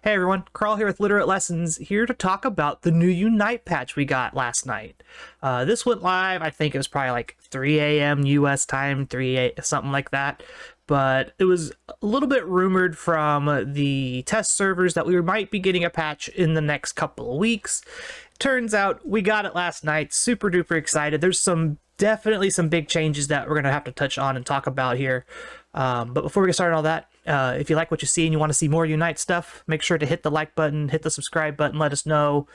Hey everyone, Carl here with Littleroot Lessons, here to talk about the new Unite patch we got last night. This went live, I think it was probably like 3 a.m. US time, 3 a something like that. But it was a little bit rumored from the test servers that we might be getting a patch in the next couple of weeks. Turns out we got it last night, super duper excited. There's definitely some big changes that we're going to have to touch on and talk about here. But before we get started on all that, if you like what you see and you want to see more Unite stuff, make sure to hit the like button, hit the subscribe button, let us know,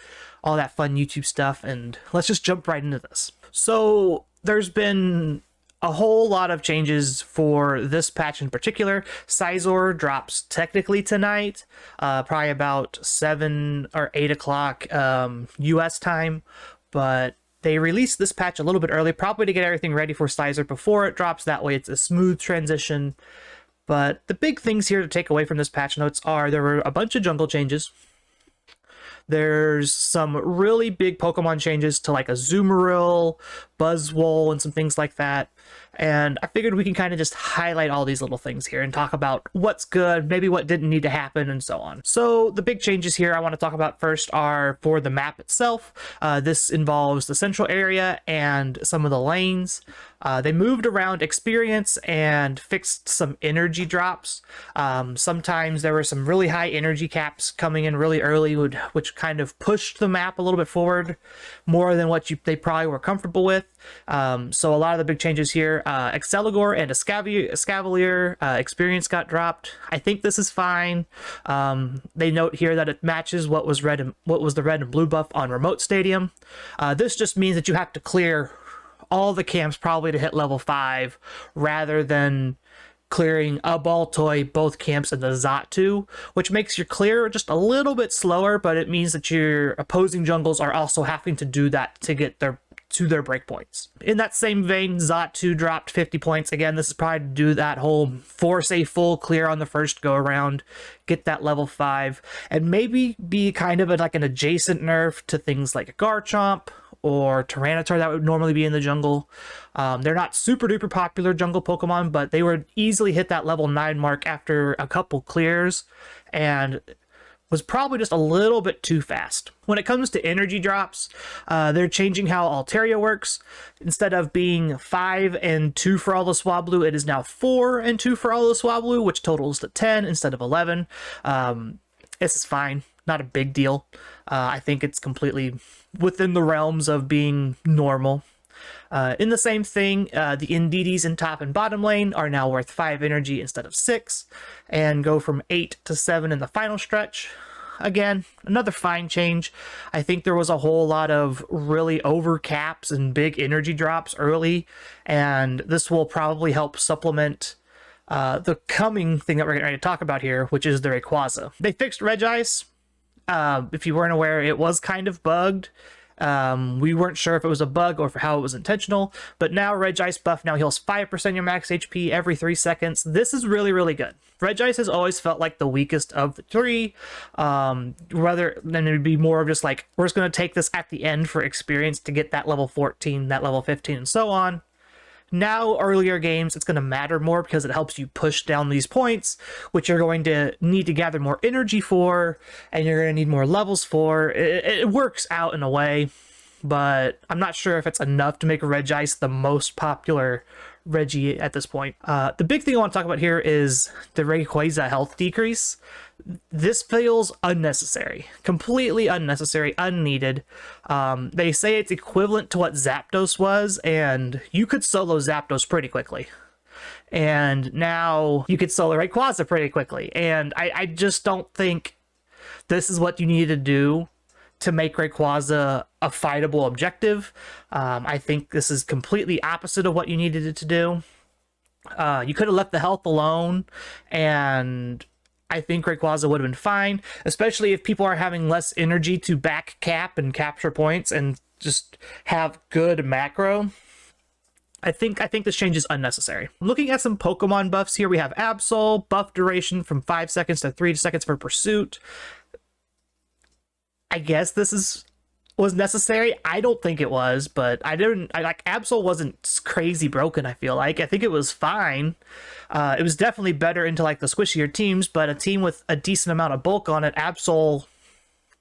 all that fun YouTube stuff, and let's just jump right into this. So there's been a whole lot of changes for this patch in particular. Charizard drops technically tonight, probably about 7 or 8 o'clock US time, but they released this patch a little bit early, probably to get everything ready for Charizard before it drops. That way it's a smooth transition. But the big things here to take away from this patch notes are there were a bunch of jungle changes. There's some really big Pokemon changes to like a Azumarill, Buzzwole, and some things like that. And I figured we can kind of just highlight all these little things here and talk about what's good, maybe what didn't need to happen, and so on. So the big changes here I want to talk about first are for the map itself. This involves the central area and some of the lanes. They moved around experience and fixed some energy drops. Sometimes there were some really high energy caps coming in really early, which kind of pushed the map a little bit forward more than what they probably were comfortable with. So a lot of the big changes here, Exceligor and Escavalier experience got dropped. I think this is fine. They note here that it matches what was the red and blue buff on Remote Stadium. This just means that you have to clear all the camps probably to hit level 5 rather than clearing a Baltoy, both camps, and the Xatu, which makes your clear just a little bit slower, but it means that your opposing jungles are also having to do that to get their breakpoints. In that same vein, Xatu dropped 50 points. Again, this is probably to do that whole force a full clear on the first go around, get that level 5, and maybe be kind of like an adjacent nerf to things like a Garchomp or Tyranitar that would normally be in the jungle. They're not super duper popular jungle Pokemon, but they would easily hit that level 9 mark after a couple clears, and was probably just a little bit too fast. When it comes to energy drops, they're changing how Altaria works. Instead of being 5 and 2 for all the Swablu, it is now 4 and 2 for all the Swablu, which totals to 10 instead of 11. This is fine, not a big deal. I think it's completely within the realms of being normal. In the same thing, the Indeedis in top and bottom lane are now worth 5 energy instead of 6, and go from 8 to 7 in the final stretch. Again, another fine change. I think there was a whole lot of really over caps and big energy drops early, and this will probably help supplement the coming thing that we're getting ready to talk about here, which is the Rayquaza. They fixed Regice. If you weren't aware, it was kind of bugged. We weren't sure if it was a bug or how it was intentional, but now Regice buff now heals 5% your max HP every 3 seconds. This is really, really good. Regice has always felt like the weakest of the three. Rather than it would be more of just like, we're just going to take this at the end for experience to get that level 14, that level 15, and so on. Now, earlier games, it's going to matter more because it helps you push down these points, which you're going to need to gather more energy for, and you're going to need more levels for. It works out in a way, but I'm not sure if it's enough to make Regice the most popular Reggie at this point. The big thing I want to talk about here is the Rayquaza health decrease. This feels unnecessary, completely unnecessary, unneeded. They say it's equivalent to what Zapdos was, and you could solo Zapdos pretty quickly. And now you could solo Rayquaza pretty quickly. And I just don't think this is what you need to do to make Rayquaza a fightable objective. I think this is completely opposite of what you needed it to do. You could have left the health alone, and I think Rayquaza would have been fine, especially if people are having less energy to back cap and capture points and just have good macro. I think this change is unnecessary. Looking at some Pokemon buffs here, we have Absol, buff duration from 5 seconds to 3 seconds for Pursuit. I guess this is was necessary. I don't think it was, but I like Absol wasn't crazy broken, I feel like. I think it was fine. It was definitely better into like the squishier teams, but a team with a decent amount of bulk on it, Absol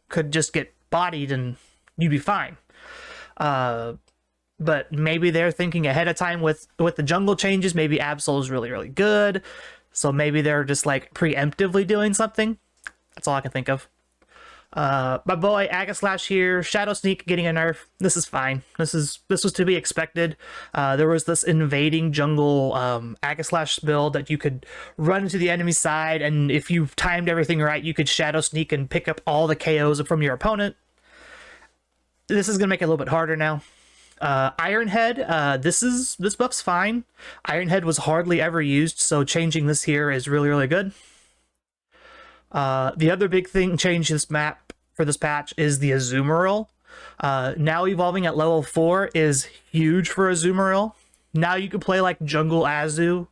could just get bodied and you'd be fine. But maybe they're thinking ahead of time with the jungle changes. Maybe Absol is really, really good. So maybe they're just like preemptively doing something. That's all I can think of. My boy Agaslash here, Shadow Sneak getting a nerf. This is fine. This was to be expected. There was this invading jungle Agaslash build that you could run into the enemy side, and if you timed everything right, you could Shadow Sneak and pick up all the KOs from your opponent. This is gonna make it a little bit harder now. Ironhead, this buff's fine. Ironhead was hardly ever used, so changing this here is really, really good. The other big thing change this map for this patch is the Azumarill. Now evolving at level 4 is huge for Azumarill. Now you can play like Jungle Azu,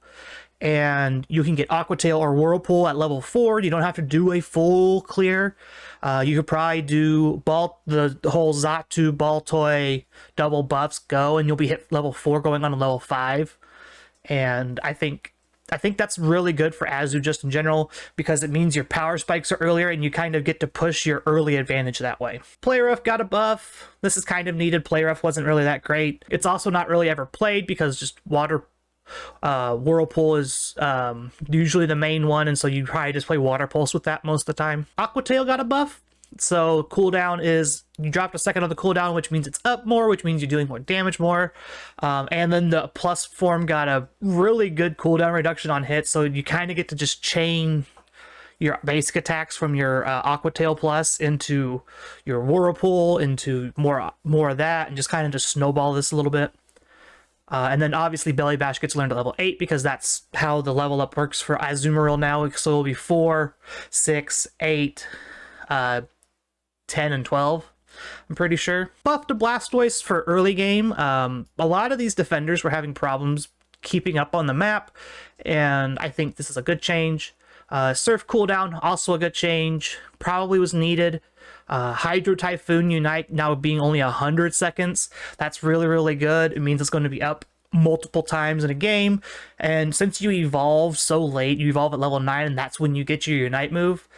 and you can get Aqua Tail or Whirlpool at level 4. You don't have to do a full clear. You could probably do the whole Xatu Baltoy double buffs go, and you'll be hit level 4 going on to level 5. And I think that's really good for Azu just in general, because it means your power spikes are earlier and you kind of get to push your early advantage that way. Play Rough got a buff. This is kind of needed. Play Rough wasn't really that great. It's also not really ever played because just Whirlpool is usually the main one, and so you probably just play Water Pulse with that most of the time. Aqua Tail got a buff. So cooldown is, you dropped a second on the cooldown, which means it's up more, which means you're doing more damage more. And then the plus form got a really good cooldown reduction on hits, so you kind of get to just chain your basic attacks from your Aqua Tail plus into your Whirlpool, into more of that, and just kind of just snowball this a little bit. And then obviously Belly Bash gets learned at level 8 because that's how the level up works for Azumarill now. So it'll be 4, 6, 8, 10, and 12, I'm pretty sure. Buff to Blastoise for early game. A lot of these defenders were having problems keeping up on the map, and I think this is a good change. Surf cooldown, also a good change. Probably was needed. Hydro Typhoon Unite now being only 100 seconds. That's really, really good. It means it's going to be up multiple times in a game, and since you evolve so late, you evolve at level 9, and that's when you get your Unite move.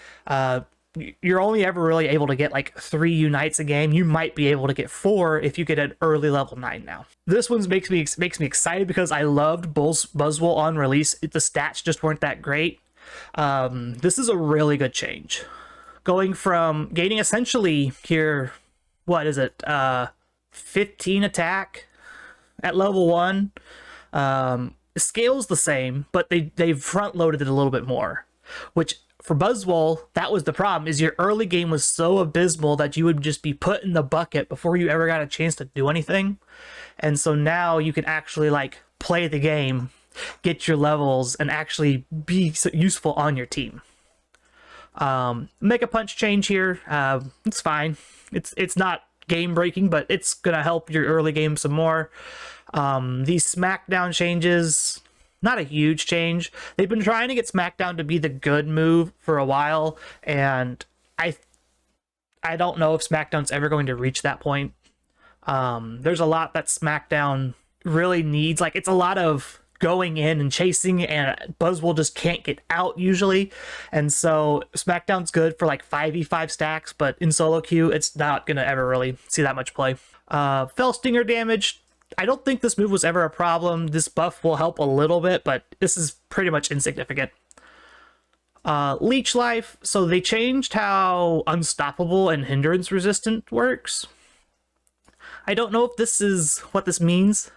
You're only ever really able to get like 3 Unites a game. You might be able to get 4 if you get an early level 9 now. This one makes me excited because I loved Buzzwole on release. The stats just weren't that great. This is a really good change. Going from gaining essentially here, what is it, 15 attack at level 1. Scale's the same, but they've front loaded it a little bit more, which for Buzzwole, that was the problem, is your early game was so abysmal that you would just be put in the bucket before you ever got a chance to do anything. And so now you can actually like play the game, get your levels, and actually be useful on your team. Mega Punch change here, it's fine. It's not game breaking, but it's gonna help your early game some more. These Smackdown changes, not a huge change. They've been trying to get Smackdown to be the good move for a while, and I don't know if Smackdown's ever going to reach that point. There's a lot that Smackdown really needs. Like, it's a lot of going in and chasing, and Buzzwole just can't get out usually. And so Smackdown's good for like 5v5 stacks, but in solo queue, it's not gonna ever really see that much play. Fell Stinger damage, I don't think this move was ever a problem. This buff will help a little bit, but this is pretty much insignificant. Leech Life, so they changed how unstoppable and hindrance resistant works. I don't know if this is what this means.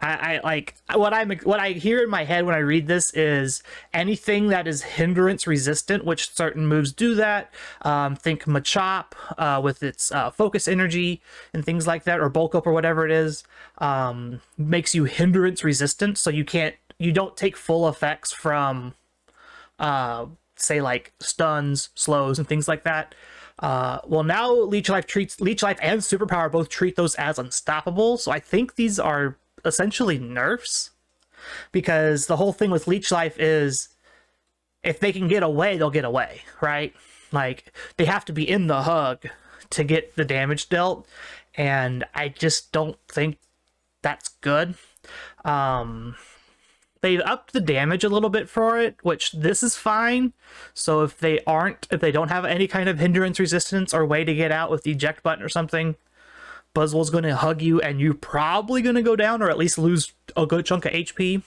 I like what I hear in my head when I read this is anything that is hindrance resistant, which certain moves do that. Think Machop with its focus energy and things like that, or bulk up or whatever it is, makes you hindrance resistant, so you don't take full effects from say like stuns, slows, and things like that. Well, now Leech Life and Superpower both treat those as unstoppable, so I think these are essentially nerfs, because the whole thing with Leech Life is if they can get away, they'll get away, right? Like, they have to be in the hug to get the damage dealt, and I just don't think that's good. They've upped the damage a little bit for it, which this is fine. So if they don't have any kind of hindrance resistance or way to get out with the eject button or something, Buzzwole's going to hug you, and you're probably going to go down or at least lose a good chunk of HP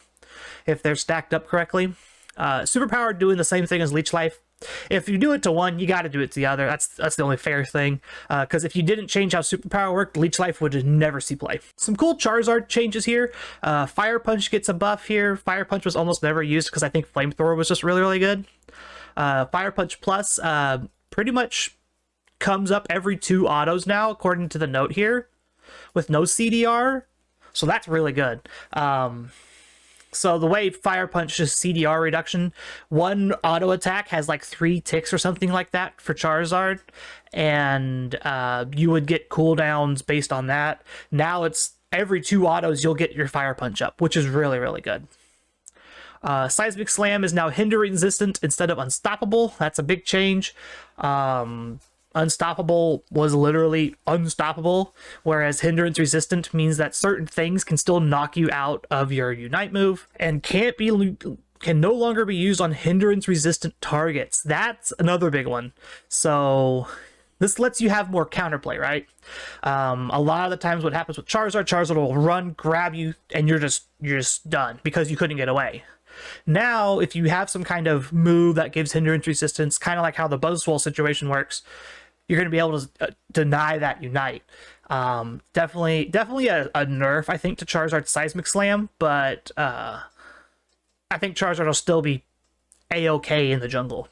if they're stacked up correctly. Superpower doing the same thing as Leech Life. If you do it to one, you got to do it to the other. That's the only fair thing. Because if you didn't change how Superpower worked, Leech Life would never see play. Some cool Charizard changes here. Fire Punch gets a buff here. Fire Punch was almost never used because I think Flamethrower was just really, really good. Fire Punch Plus pretty much comes up every 2 autos now, according to the note here, with no CDR. So that's really good. So the way Fire Punch is CDR reduction, one auto attack has like 3 ticks or something like that for Charizard, and you would get cooldowns based on that. Now it's every 2 autos you'll get your Fire Punch up, which is really, really good. Seismic Slam is now hinder resistant instead of unstoppable. That's a big change. Unstoppable was literally unstoppable, whereas hindrance resistant means that certain things can still knock you out of your Unite move and can no longer be used on hindrance resistant targets. That's another big one. So this lets you have more counterplay, right? A lot of the times what happens with Charizard will run, grab you, and you're just done because you couldn't get away. Now, if you have some kind of move that gives hindrance resistance, kind of like how the Buzzwole situation works, you're going to be able to deny that Unite. Definitely a nerf, I think, to Charizard's Seismic Slam, but I think Charizard will still be A-okay in the jungle.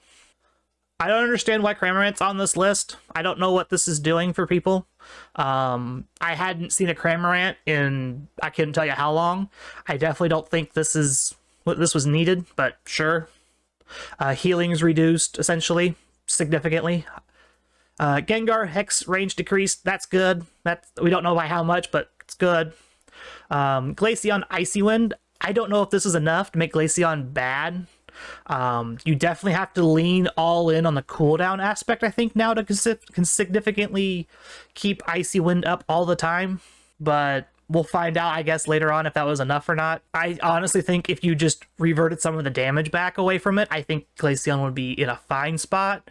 I don't understand why Cramorant's on this list. I don't know what this is doing for people. I hadn't seen a Cramorant in I couldn't tell you how long. I definitely don't think this was needed, but sure. Healing's reduced, essentially, significantly. Gengar, Hex range decreased. That's good. We don't know by how much, but it's good. Glaceon, Icy Wind. I don't know if this is enough to make Glaceon bad. You definitely have to lean all in on the cooldown aspect, I think, now to significantly keep Icy Wind up all the time. But we'll find out, I guess, later on if that was enough or not. I honestly think if you just reverted some of the damage back away from it, I think Glaceon would be in a fine spot.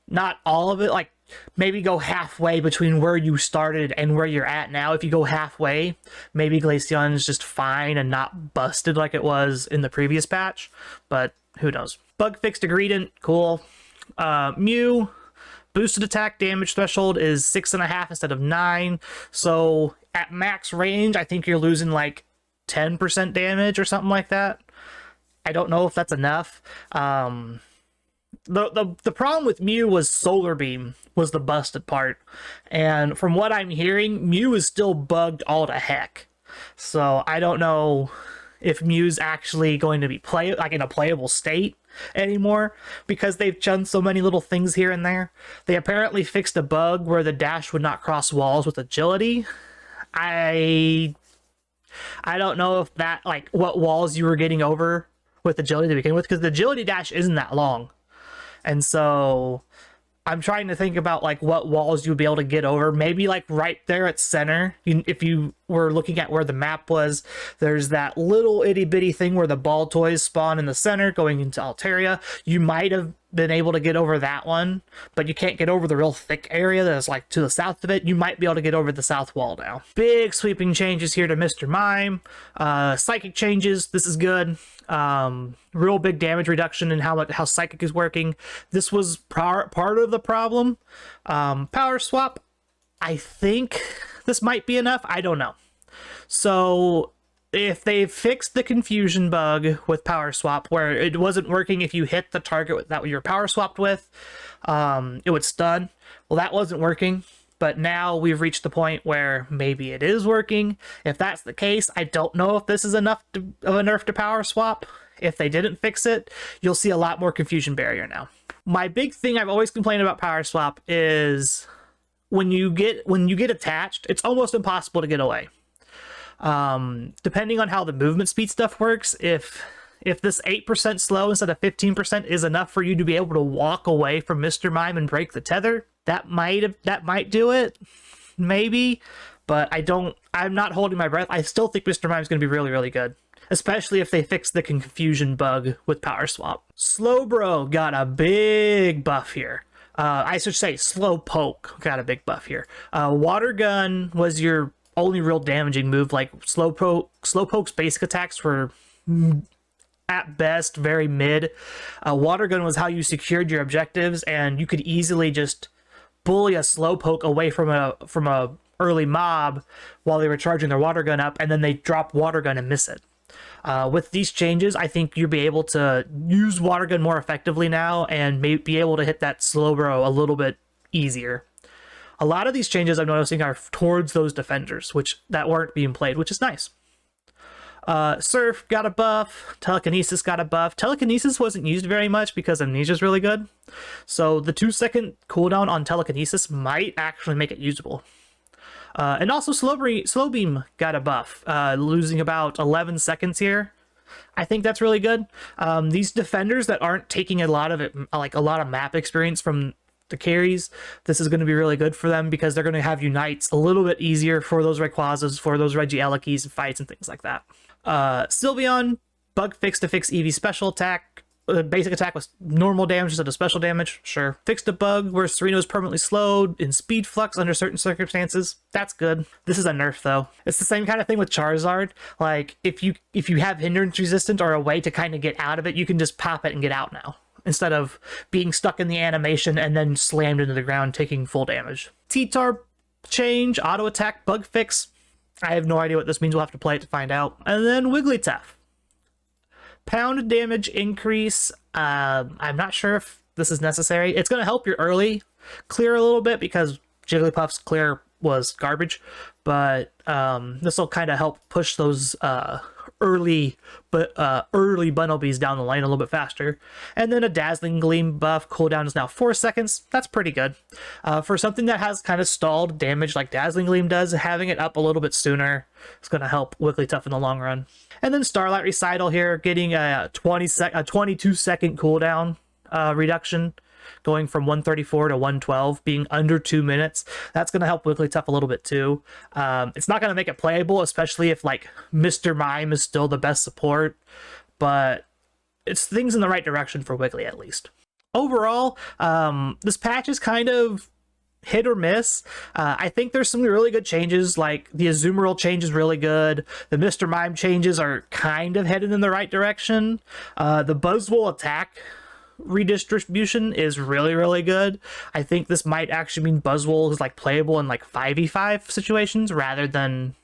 Not all of it, like maybe go halfway between where you started and where you're at now. If you go halfway, maybe Glaceon is just fine and not busted like it was in the previous patch, but who knows. Bug fixed Degredient, cool. Mew, boosted attack damage threshold is 6.5 instead of 9, so at max range, I think you're losing like 10% damage or something like that. I don't know if that's enough. The problem with Mew was Solar Beam was the busted part, and from what I'm hearing, Mew is still bugged all to heck. So I don't know if Mew's actually going to be in a playable state anymore, because they've done so many little things here and there. They apparently fixed a bug where the dash would not cross walls with agility. I don't know if that, like, what walls you were getting over with agility to begin with, because the agility dash isn't that long. And so I'm trying to think about like what walls you would be able to get over. Maybe like right there at center. If you were looking at where the map was, there's that little itty bitty thing where the ball toys spawn in the center going into Altaria. You might have been able to get over that one, but you can't get over the real thick area that's like to the south of it. You might be able to get over the south wall now. Big sweeping changes here to Mr. Mime. Psychic changes. This is good. Real big damage reduction in how Psychic is working. This was part of the problem. Power Swap. I think this might be enough. I don't know. So if they fixed the confusion bug with Power Swap, where it wasn't working if you hit the target that you were Power Swapped with, it would stun. Well, that wasn't working, but now we've reached the point where maybe it is working. If that's the case, I don't know if this is enough of a nerf to Power Swap. If they didn't fix it, you'll see a lot more confusion barrier now. My big thing I've always complained about Power Swap is when you get attached, it's almost impossible to get away. Depending on how the movement speed stuff works, if this 8% slow instead of 15% is enough for you to be able to walk away from Mr. Mime and break the tether, That might do it, maybe, but I'm not holding my breath. I still think Mr. Mime's going to be really, really good, especially if they fix the confusion bug with Power Swap. Slowbro got a big buff here. I should say Slowpoke got a big buff here. Water Gun was your only real damaging move. Like Slowpoke's basic attacks were at best very mid. Water Gun was how you secured your objectives, and you could easily just bully a Slowpoke away from a early mob while they were charging their Water Gun up, and then they drop Water Gun and miss it. With these changes, I think you'll be able to use Water Gun more effectively now, and may be able to hit that Slowbro a little bit easier. A lot of these changes I'm noticing are towards those defenders, that weren't being played, which is nice. Surf got a buff. Telekinesis got a buff. Telekinesis wasn't used very much because Amnesia's really good. So the 2-second cooldown on Telekinesis might actually make it usable. And also Slow Beam got a buff, losing about 11 seconds here. I think that's really good. These defenders that aren't taking a lot of map experience from the carries, this is going to be really good for them because they're going to have Unites a little bit easier for those Rayquazas, for those Regielekis and fights and things like that. Sylveon, bug fix to fix Eevee's special attack. Basic attack was normal damage instead of special damage. Sure. Fixed a bug where Sereno is permanently slowed in speed flux under certain circumstances. That's good. This is a nerf though. It's the same kind of thing with Charizard. Like if you have hindrance resistant or a way to kind of get out of it, you can just pop it and get out now, instead of being stuck in the animation and then slammed into the ground taking full damage. T-Tar change, auto attack, bug fix. I have no idea what this means. We'll have to play it to find out. And then Wigglytuff. Pound damage increase. I'm not sure if this is necessary. It's going to help your early clear a little bit because Jigglypuff's clear was garbage, but this will kind of help push those early Bunnelbees down the lane a little bit faster. And then a Dazzling Gleam buff. Cooldown is now 4 seconds. That's pretty good. For something that has kind of stalled damage like Dazzling Gleam does, having it up a little bit sooner is going to help Wigglytuff in the long run. And then Starlight Recital here, getting a 22-second cooldown reduction, going from 134 to 112, being under 2 minutes. That's going to help Wigglytuff a little bit too. It's not going to make it playable, especially if like Mr. Mime is still the best support, but it's things in the right direction for Wiggly at least. Overall, this patch is kind of hit or miss. I think there's some really good changes, like the Azumarill change is really good. The Mr. Mime changes are kind of headed in the right direction. The Buzzwole attack redistribution is really, really good. I think this might actually mean Buzzwole is like playable in like 5v5 situations rather than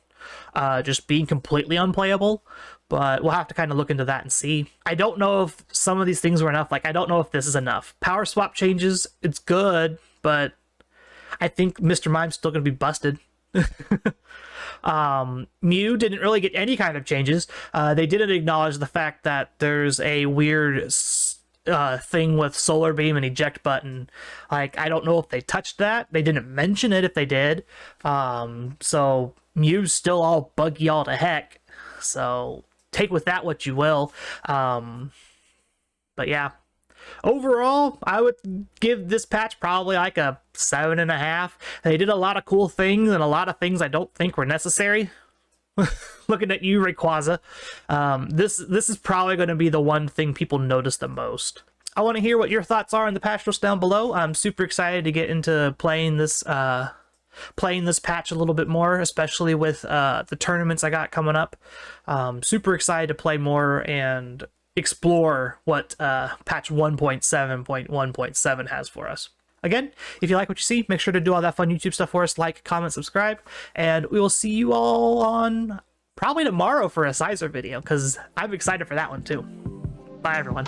just being completely unplayable. But we'll have to kind of look into that and see. I don't know if some of these things were enough. Like, I don't know if this is enough. Power Swap changes, it's good, but I think Mr. Mime's still going to be busted. Mew didn't really get any kind of changes. They didn't acknowledge the fact that there's a weird thing with Solar Beam and Eject Button. Like, I don't know if they touched that. They didn't mention it if they did. So Mew's still all buggy all to heck. So take with that what you will. But yeah. Overall, I would give this patch probably like a 7.5. They did a lot of cool things and a lot of things I don't think were necessary. Looking at you, Rayquaza. This is probably going to be the one thing people notice the most. I want to hear what your thoughts are in the patch notes down below. I'm super excited to get into playing this patch a little bit more, especially with the tournaments I got coming up. Super excited to play more and explore what patch 1.7.1.7 has for us. Again, if you like what you see, make sure to do all that fun YouTube stuff for us. Like, comment, subscribe, and we will see you all on probably tomorrow for a Sizer video, because I'm excited for that one too. Bye, everyone.